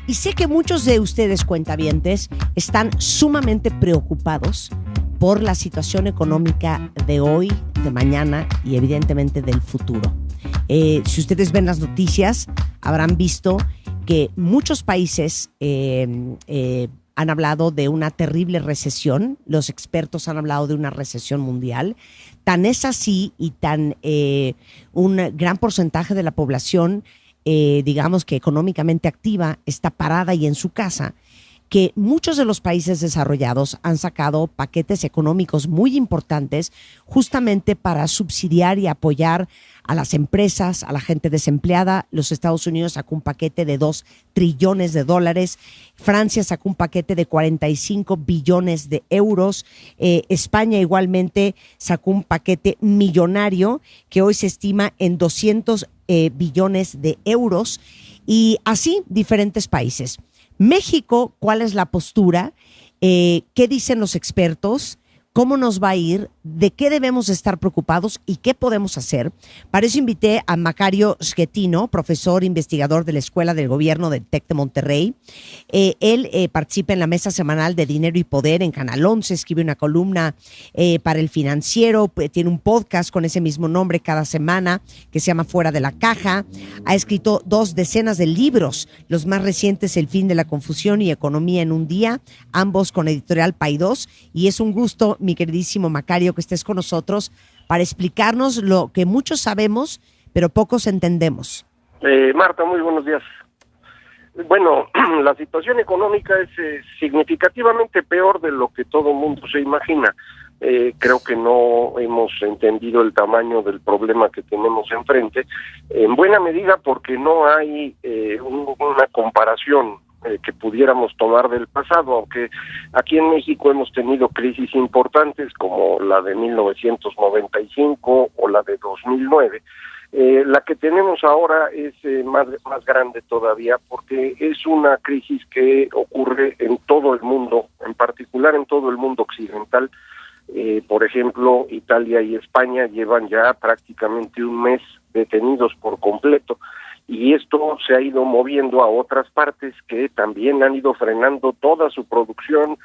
Y sé que muchos de ustedes, cuentavientes, están sumamente preocupados por la situación económica de hoy, de mañana y evidentemente del futuro. Si ustedes ven las noticias, habrán visto que muchos países han hablado de una terrible recesión. Los expertos han hablado de una recesión mundial. Tan es así y tan un gran porcentaje de la población, digamos que económicamente activa, está parada y en su casa, que muchos de los países desarrollados han sacado paquetes económicos muy importantes justamente para subsidiar y apoyar a las empresas, a la gente desempleada. Los Estados Unidos sacó un paquete de $2 trillones. Francia sacó un paquete de 45 billones de euros. España igualmente sacó un paquete millonario que hoy se estima en 200 billones de euros. Y así diferentes países. México, ¿cuál es la postura? ¿Qué dicen los expertos? ¿Cómo nos va a ir? ¿De qué debemos estar preocupados? ¿Y qué podemos hacer? Para eso invité a Macario Schettino, profesor investigador de la Escuela del Gobierno del TEC de Monterrey. Él participa en la mesa semanal de Dinero y Poder en Canal 11, escribe una columna para El Financiero, tiene un podcast con ese mismo nombre cada semana que se llama Fuera de la Caja. Ha escrito 2 decenas de libros, los más recientes El Fin de la Confusión y Economía en un Día, ambos con editorial Paidós. Y es un gusto, mi queridísimo Macario, que estés con nosotros para explicarnos lo que muchos sabemos, pero pocos entendemos. Marta, muy buenos días. Bueno, la situación económica es significativamente peor de lo que todo mundo se imagina. Creo que no hemos entendido el tamaño del problema que tenemos enfrente, en buena medida porque no hay una comparación que pudiéramos tomar del pasado, aunque aquí en México hemos tenido crisis importantes como la de 1995 o la de 2009. La que tenemos ahora es más grande todavía porque es una crisis que ocurre en todo el mundo, en particular en todo el mundo occidental. Por ejemplo, Italia y España llevan ya prácticamente un mes detenidos por completo. Y esto se ha ido moviendo a otras partes que también han ido frenando toda su producción,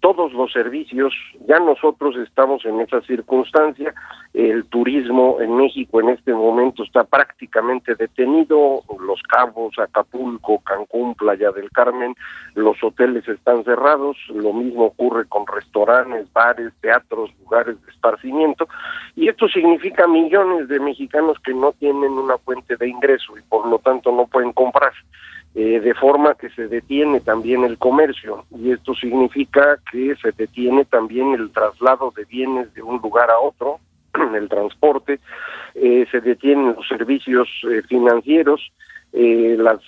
todos los servicios. Ya nosotros estamos en esa circunstancia. El turismo en México en este momento está prácticamente detenido. Los Cabos, Acapulco, Cancún, Playa del Carmen, los hoteles están cerrados. Lo mismo ocurre con restaurantes, bares, teatros, lugares de esparcimiento. Y esto significa millones de mexicanos que no tienen una fuente de ingreso y por lo tanto no pueden comprar. De forma que se detiene también el comercio, y esto significa que se detiene también el traslado de bienes de un lugar a otro, el transporte, se detienen los servicios financieros, las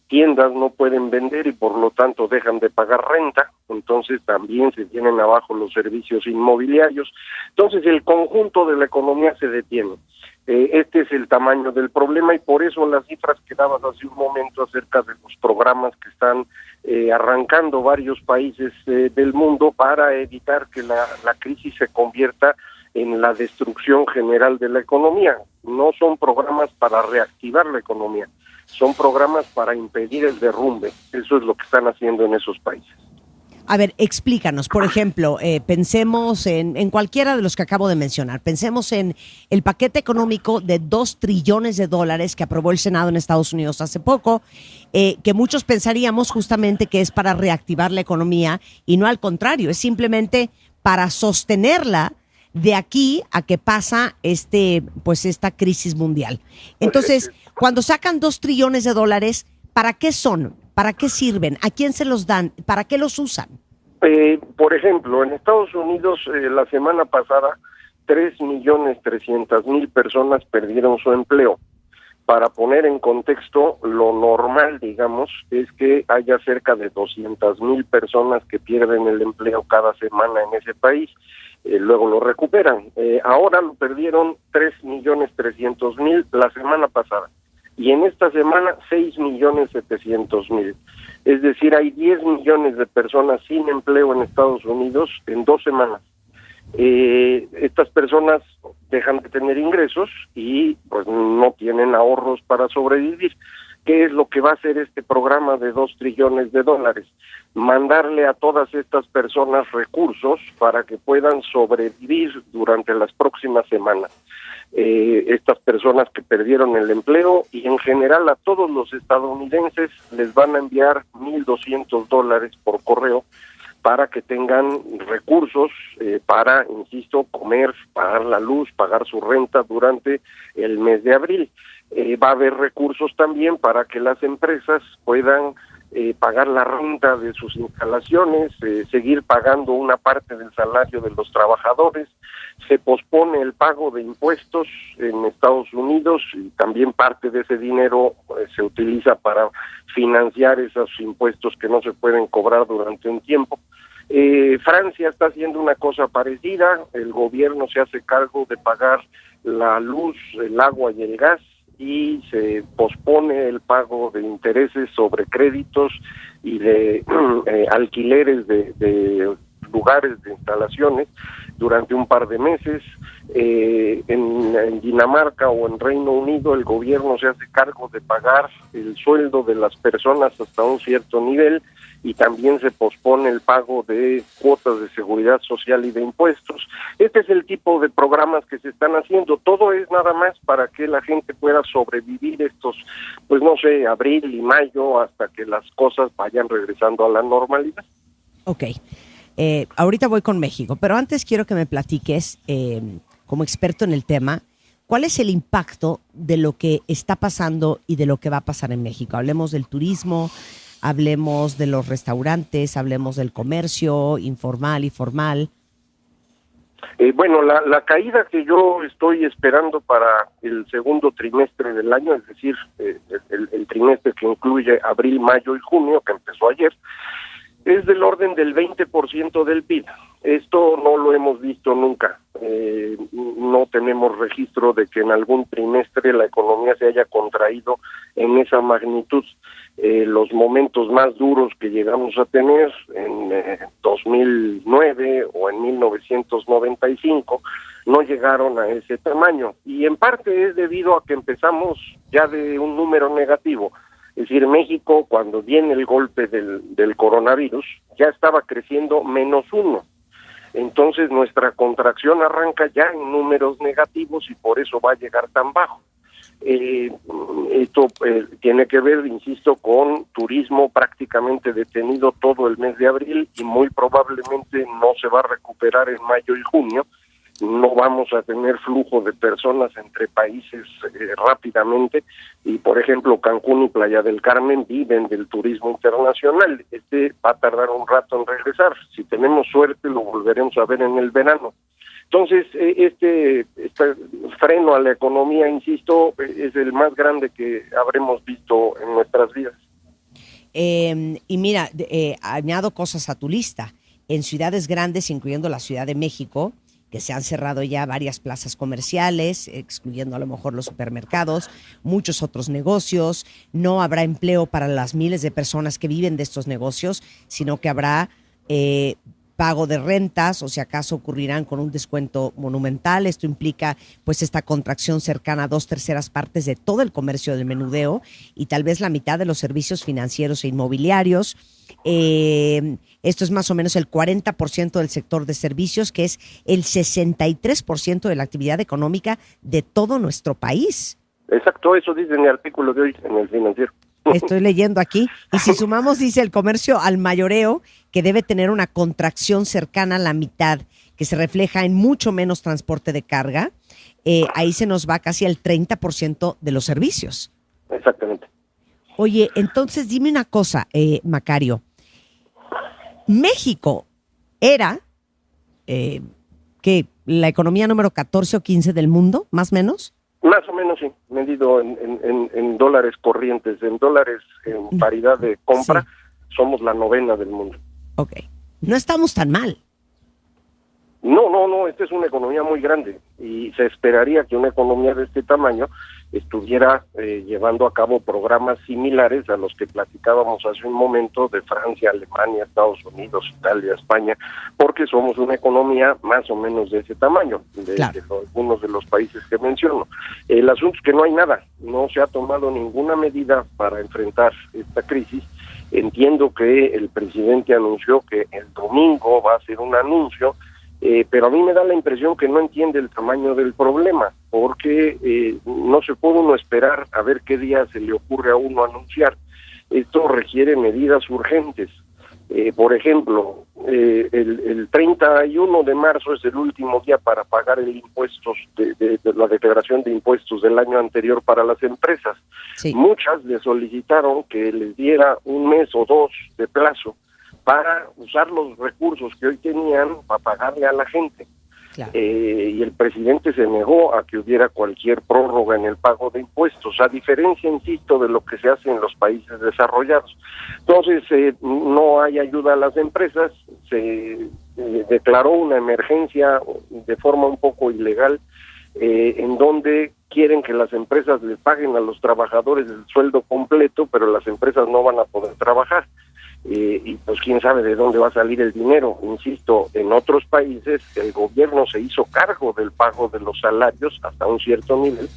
tiendas no pueden vender y por lo tanto dejan de pagar renta, entonces también se tienen abajo los servicios inmobiliarios, entonces el conjunto de la economía se detiene. Este es el tamaño del problema y por eso las cifras que dabas hace un momento acerca de los programas que están arrancando varios países del mundo para evitar que la crisis se convierta en la destrucción general de la economía. No son programas para reactivar la economía, son programas para impedir el derrumbe. Eso es lo que están haciendo en esos países. A ver, explícanos, por ejemplo, pensemos en cualquiera de los que acabo de mencionar. Pensemos en el paquete económico de $2 trillones que aprobó el Senado en Estados Unidos hace poco, que muchos pensaríamos justamente que es para reactivar la economía y no al contrario, es simplemente para sostenerla de aquí a que pasa esta crisis mundial. Entonces, cuando sacan $2 trillones, ¿para qué son? ¿Para qué sirven? ¿A quién se los dan? ¿Para qué los usan? Por ejemplo, en Estados Unidos la semana pasada 3.300.000 personas perdieron su empleo. Para poner en contexto, lo normal, digamos, es que haya cerca de 200.000 personas que pierden el empleo cada semana en ese país. Luego lo recuperan. Ahora lo perdieron 3.300.000 la semana pasada. Y en esta semana 6.700.000. Es decir, hay 10 millones de personas sin empleo en Estados Unidos en 2 semanas. Estas personas dejan de tener ingresos y pues no tienen ahorros para sobrevivir. ¿Qué es lo que va a hacer este programa de $2 trillones? Mandarle a todas estas personas recursos para que puedan sobrevivir durante las próximas semanas. Estas personas que perdieron el empleo, y en general a todos los estadounidenses les van a enviar $1,200 por correo para que tengan recursos para, insisto, comer, pagar la luz, pagar su renta durante el mes de abril. Va a haber recursos también para que las empresas puedan pagar la renta de sus instalaciones, seguir pagando una parte del salario de los trabajadores. Se pospone el pago de impuestos en Estados Unidos y también parte de ese dinero se utiliza para financiar esos impuestos que no se pueden cobrar durante un tiempo. Francia está haciendo una cosa parecida. El gobierno se hace cargo de pagar la luz, el agua y el gas, y se pospone el pago de intereses sobre créditos y de alquileres de lugares de instalaciones durante un par de meses. En Dinamarca o en Reino Unido el gobierno se hace cargo de pagar el sueldo de las personas hasta un cierto nivel, y también se pospone el pago de cuotas de seguridad social y de impuestos. Este es el tipo de programas que se están haciendo. Todo es nada más para que la gente pueda sobrevivir estos, pues no sé, abril y mayo, hasta que las cosas vayan regresando a la normalidad. Ok. Ahorita voy con México, pero antes quiero que me platiques, como experto en el tema, ¿cuál es el impacto de lo que está pasando y de lo que va a pasar en México? Hablemos del turismo, hablemos de los restaurantes, hablemos del comercio informal y formal. Bueno, la caída que yo estoy esperando para el segundo trimestre del año, es decir, el trimestre que incluye abril, mayo y junio, que empezó ayer, es del orden del 20% del PIB. Esto no lo hemos visto nunca. No tenemos registro de que en algún trimestre la economía se haya contraído en esa magnitud. Los momentos más duros que llegamos a tener en 2009 o en 1995 no llegaron a ese tamaño, y en parte es debido a que empezamos ya de un número negativo. Es decir, México, cuando viene el golpe del coronavirus, ya estaba creciendo -1. Entonces nuestra contracción arranca ya en números negativos y por eso va a llegar tan bajo. Esto tiene que ver, insisto, con turismo prácticamente detenido todo el mes de abril, y muy probablemente no se va a recuperar en mayo y junio. No vamos a tener flujo de personas entre países rápidamente, y por ejemplo Cancún y Playa del Carmen viven del turismo internacional. Este va a tardar un rato en regresar. Si tenemos suerte lo volveremos a ver en el verano. Entonces este freno a la economía, insisto, es el más grande que habremos visto en nuestras vidas. Y mira, añado cosas a tu lista. En ciudades grandes, incluyendo la Ciudad de México, que se han cerrado ya varias plazas comerciales, excluyendo a lo mejor los supermercados, muchos otros negocios. No habrá empleo para las miles de personas que viven de estos negocios, sino que habrá pago de rentas, o si acaso ocurrirán con un descuento monumental. Esto implica pues esta contracción cercana a 2/3 partes de todo el comercio del menudeo y tal vez la mitad de los servicios financieros e inmobiliarios. Esto es más o menos el 40% del sector de servicios, que es el 63% de la actividad económica de todo nuestro país. Exacto, eso dice en el artículo de hoy en el Financiero. Estoy leyendo aquí. Y si sumamos, dice, el comercio al mayoreo, que debe tener una contracción cercana a la mitad, que se refleja en mucho menos transporte de carga, ahí se nos va casi al 30% de los servicios. Exactamente. Oye, entonces dime una cosa, Macario. México era, ¿qué? ¿La economía número 14 o 15 del mundo, más o menos? Más o menos, sí, medido en dólares corrientes, en dólares en paridad de compra, sí. Somos la 9ª del mundo. Ok, no estamos tan mal. No, esta es una economía muy grande y se esperaría que una economía de este tamaño estuviera llevando a cabo programas similares a los que platicábamos hace un momento de Francia, Alemania, Estados Unidos, Italia, España, porque somos una economía más o menos de ese tamaño, de algunos de los países que menciono. El asunto es que no hay nada, no se ha tomado ninguna medida para enfrentar esta crisis. Entiendo que el presidente anunció que el domingo va a hacer un anuncio, pero a mí me da la impresión que no entiende el tamaño del problema, porque no se puede uno esperar a ver qué día se le ocurre a uno anunciar. Requiere medidas urgentes. Por ejemplo, el 31 de marzo es el último día para pagar el impuestos de la declaración de impuestos del año anterior para las empresas. Sí. Muchas le solicitaron que les diera un mes o dos de plazo para usar los recursos que hoy tenían para pagarle a la gente. Claro. Y el presidente se negó a que hubiera cualquier prórroga en el pago de impuestos, a diferencia, insisto, de lo que se hace en los países desarrollados. Entonces, no hay ayuda a las empresas, se declaró una emergencia de forma un poco ilegal, en donde quieren que las empresas les paguen a los trabajadores el sueldo completo, pero las empresas no van a poder trabajar. Y pues quién sabe de dónde va a salir el dinero. Insisto, en otros países el gobierno se hizo cargo del pago de los salarios hasta un cierto nivel.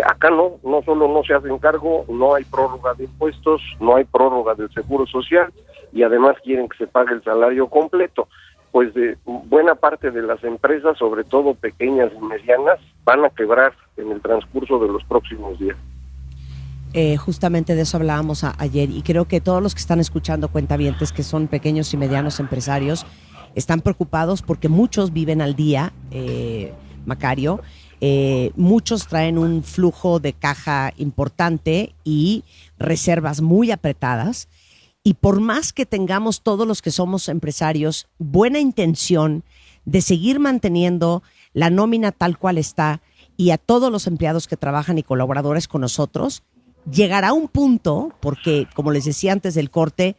Acá no solo no se hacen cargo, no hay prórroga de impuestos, no hay prórroga del seguro social y además quieren que se pague el salario completo. Pues de buena parte de las empresas, sobre todo pequeñas y medianas, van a quebrar en el transcurso de los próximos días. Justamente de eso hablábamos ayer y creo que todos los que están escuchando cuentavientes que son pequeños y medianos empresarios están preocupados porque muchos viven al día, Macario, muchos traen un flujo de caja importante y reservas muy apretadas y por más que tengamos todos los que somos empresarios buena intención de seguir manteniendo la nómina tal cual está y a todos los empleados que trabajan y colaboradores con nosotros, llegará un punto, porque como les decía antes del corte,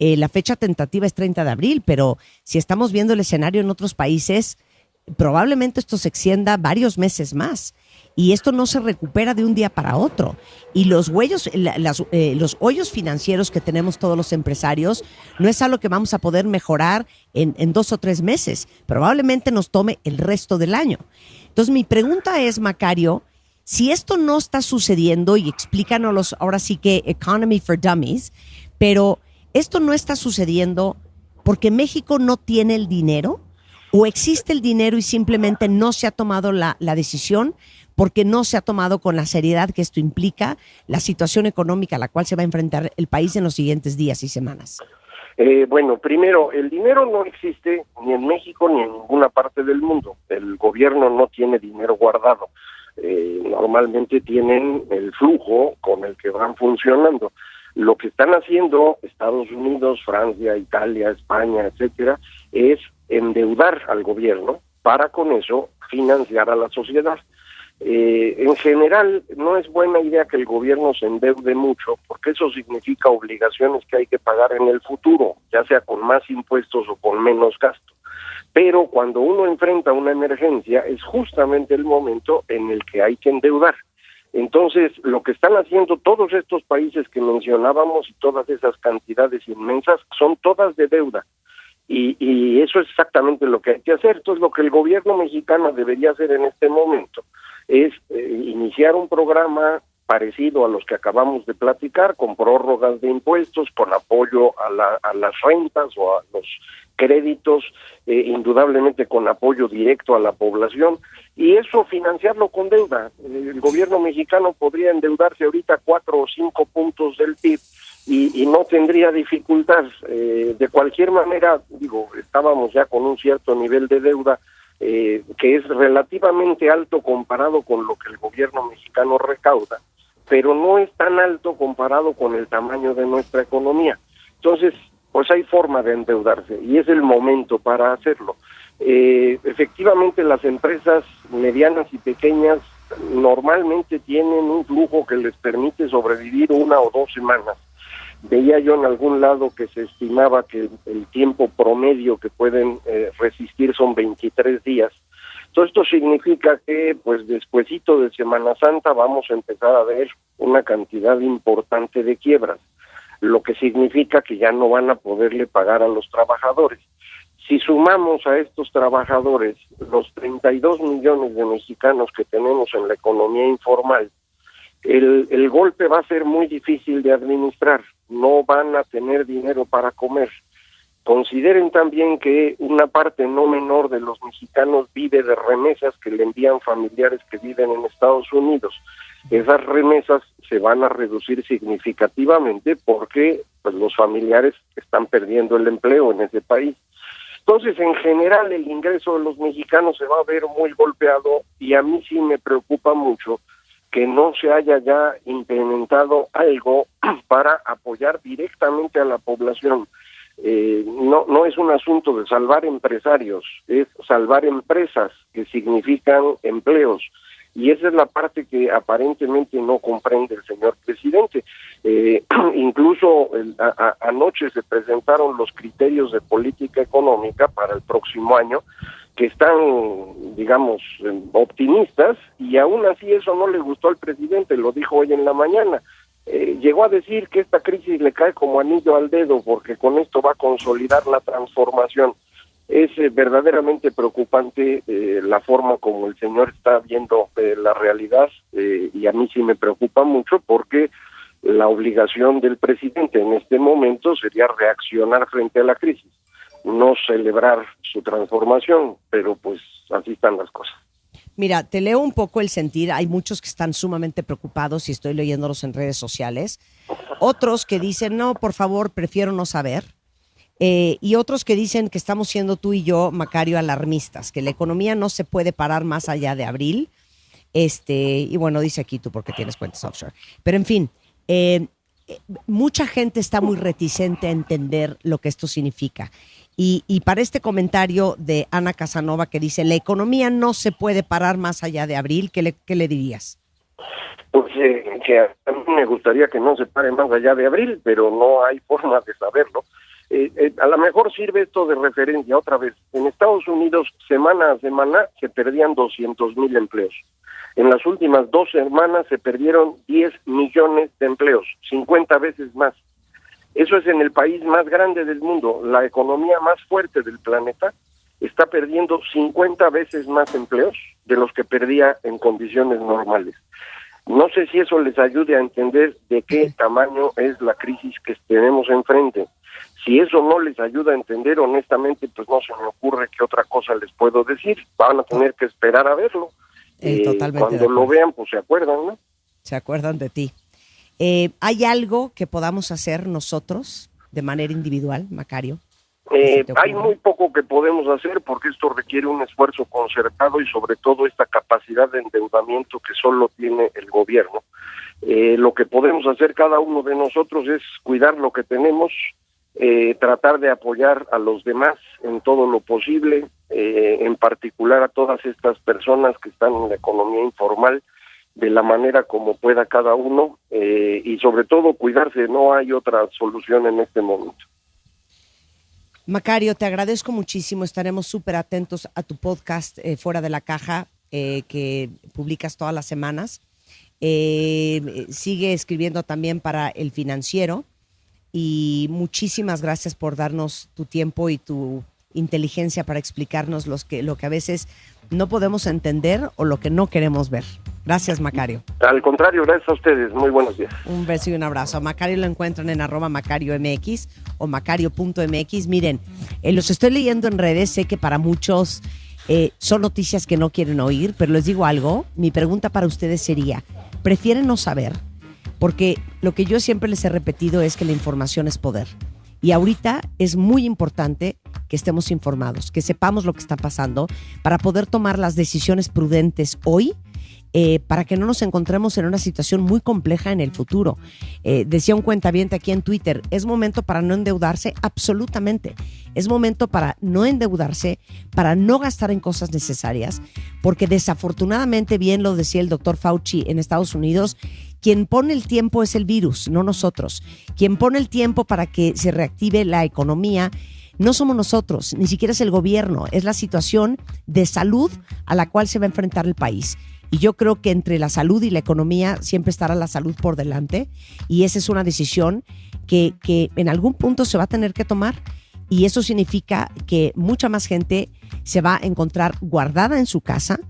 la fecha tentativa es 30 de abril, pero si estamos viendo el escenario en otros países, probablemente esto se extienda varios meses más y esto no se recupera de un día para otro. Y los hoyos financieros que tenemos todos los empresarios no es algo que vamos a poder mejorar en 2 o 3 meses, probablemente nos tome el resto del año. Entonces mi pregunta es, Macario, si esto no está sucediendo, y explícanos ahora sí que Economy for Dummies, pero esto no está sucediendo porque México no tiene el dinero o existe el dinero y simplemente no se ha tomado la decisión porque no se ha tomado con la seriedad que esto implica la situación económica a la cual se va a enfrentar el país en los siguientes días y semanas. Bueno, primero, el dinero no existe ni en México ni en ninguna parte del mundo. El gobierno no tiene dinero guardado. Normalmente tienen el flujo con el que van funcionando. Lo que están haciendo Estados Unidos, Francia, Italia, España, etcétera, es endeudar al gobierno para con eso financiar a la sociedad. En general, no es buena idea que el gobierno se endeude mucho, porque eso significa obligaciones que hay que pagar en el futuro, ya sea con más impuestos o con menos gasto. Pero cuando uno enfrenta una emergencia es justamente el momento en el que hay que endeudar. Entonces, lo que están haciendo todos estos países que mencionábamos y todas esas cantidades inmensas son todas de deuda. Y eso es exactamente lo que hay que hacer. Entonces, lo que el gobierno mexicano debería hacer en este momento es iniciar un programa parecido a los que acabamos de platicar, con prórrogas de impuestos, con apoyo a las rentas o a los créditos, indudablemente con apoyo directo a la población, y eso financiarlo con deuda. El gobierno mexicano podría endeudarse ahorita 4 o 5 puntos del PIB y no tendría dificultad. De cualquier manera, estábamos ya con un cierto nivel de deuda que es relativamente alto comparado con lo que el gobierno mexicano recauda, pero no es tan alto comparado con el tamaño de nuestra economía. Entonces, pues hay forma de endeudarse y es el momento para hacerlo. Efectivamente, las empresas medianas y pequeñas normalmente tienen un flujo que les permite sobrevivir 1 o 2 semanas. Veía yo en algún lado que se estimaba que el tiempo promedio que pueden resistir son 23 días. Todo esto significa que, pues, despuesito de Semana Santa vamos a empezar a ver una cantidad importante de quiebras, lo que significa que ya no van a poderle pagar a los trabajadores. Si sumamos a estos trabajadores los 32 millones de mexicanos que tenemos en la economía informal, el golpe va a ser muy difícil de administrar, no van a tener dinero para comer. Consideren también que una parte no menor de los mexicanos vive de remesas que le envían familiares que viven en Estados Unidos. Esas remesas se van a reducir significativamente porque pues, los familiares están perdiendo el empleo en ese país. Entonces, en general, el ingreso de los mexicanos se va a ver muy golpeado y a mí sí me preocupa mucho que no se haya ya implementado algo para apoyar directamente a la población. No es un asunto de salvar empresarios, es salvar empresas que significan empleos. Y esa es la parte que aparentemente no comprende el señor presidente. Incluso anoche se presentaron los criterios de política económica para el próximo año, que están, digamos, optimistas, y aún así eso no le gustó al presidente, lo dijo hoy en la mañana. Llegó a decir que esta crisis le cae como anillo al dedo, porque con esto va a consolidar la transformación. Es verdaderamente preocupante la forma como el señor está viendo la realidad, y a mí sí me preocupa mucho porque la obligación del presidente en este momento sería reaccionar frente a la crisis, no celebrar su transformación, pero pues así están las cosas. Mira, te leo un poco el sentir. Hay muchos que están sumamente preocupados y estoy leyéndolos en redes sociales. Otros que dicen, no, por favor, prefiero no saber. Y otros que dicen que estamos siendo tú y yo, Macario, alarmistas, que la economía no se puede parar más allá de abril. Y bueno, dice aquí tú porque tienes cuentas offshore. Pero en fin, mucha gente está muy reticente a entender lo que esto significa. Y para este comentario de Ana Casanova que dice, la economía no se puede parar más allá de abril, ¿qué le dirías? Pues que a mí me gustaría que no se pare más allá de abril, pero no hay forma de saberlo. A lo mejor sirve esto de referencia otra vez. En Estados Unidos, semana a semana, se perdían 200,000 empleos. En las últimas 2 semanas se perdieron 10 millones de empleos, 50 veces más. Eso es en el país más grande del mundo, la economía más fuerte del planeta, está perdiendo 50 veces más empleos de los que perdía en condiciones normales. No sé si eso les ayude a entender de qué tamaño es la crisis que tenemos enfrente. Si eso no les ayuda a entender, honestamente, pues no se me ocurre qué otra cosa les puedo decir. Van a tener que esperar a verlo. Totalmente. Cuando lo vean, pues se acuerdan, ¿no? Se acuerdan de ti. ¿Hay algo que podamos hacer nosotros de manera individual, Macario? Hay muy poco que podemos hacer porque esto requiere un esfuerzo concertado y sobre todo esta capacidad de endeudamiento que solo tiene el gobierno. Lo que podemos hacer cada uno de nosotros es cuidar lo que tenemos, tratar de apoyar a los demás en todo lo posible, en particular a todas estas personas que están en la economía informal, de la manera como pueda cada uno, y sobre todo cuidarse, no hay otra solución en este momento. Macario, te agradezco muchísimo, estaremos súper atentos a tu podcast Fuera de la Caja, que publicas todas las semanas. Sigue escribiendo también para El Financiero, y muchísimas gracias por darnos tu tiempo y tu inteligencia para explicarnos lo que a veces no podemos entender o lo que no queremos ver. Gracias, Macario. Al contrario, gracias a ustedes. Muy buenos días. Un beso y un abrazo. A Macario lo encuentran en @MacarioMX o macario.mx. Miren, los estoy leyendo en redes. Sé que para muchos son noticias que no quieren oír, pero les digo algo. Mi pregunta para ustedes sería, ¿prefieren no saber? Porque lo que yo siempre les he repetido es que la información es poder. Y ahorita es muy importante que estemos informados, que sepamos lo que está pasando para poder tomar las decisiones prudentes hoy, para que no nos encontremos en una situación muy compleja en el futuro. Decía un cuentaviente aquí en Twitter, es momento para no endeudarse, absolutamente. Es momento para no endeudarse, para no gastar en cosas necesarias, porque desafortunadamente, bien lo decía el doctor Fauci en Estados Unidos, quien pone el tiempo es el virus, no nosotros. Quien pone el tiempo para que se reactive la economía no somos nosotros, ni siquiera es el gobierno, es la situación de salud a la cual se va a enfrentar el país. Y yo creo que entre la salud y la economía siempre estará la salud por delante, y esa es una decisión que en algún punto se va a tener que tomar, y eso significa que mucha más gente se va a encontrar guardada en su casa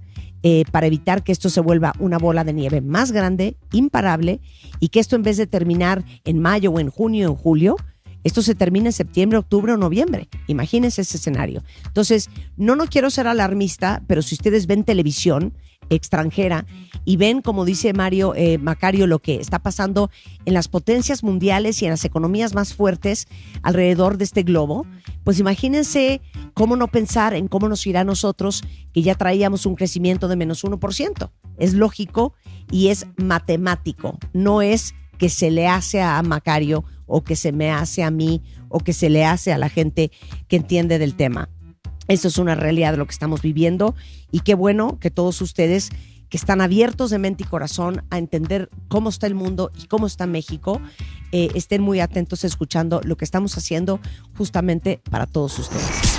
para evitar que esto se vuelva una bola de nieve más grande, imparable, y que esto, en vez de terminar en mayo o en junio o en julio, esto se termina en septiembre, octubre o noviembre. Imagínense ese escenario. Entonces, no quiero ser alarmista, pero si ustedes ven televisión extranjera y ven, como dice Macario, lo que está pasando en las potencias mundiales y en las economías más fuertes alrededor de este globo, pues imagínense cómo no pensar en cómo nos irá a nosotros, que ya traíamos un crecimiento de menos 1%. Es lógico y es matemático. No es que se le hace a Macario o que se me hace a mí o que se le hace a la gente que entiende del tema. Esto es una realidad de lo que estamos viviendo, y qué bueno que todos ustedes que están abiertos de mente y corazón a entender cómo está el mundo y cómo está México, estén muy atentos escuchando lo que estamos haciendo justamente para todos ustedes.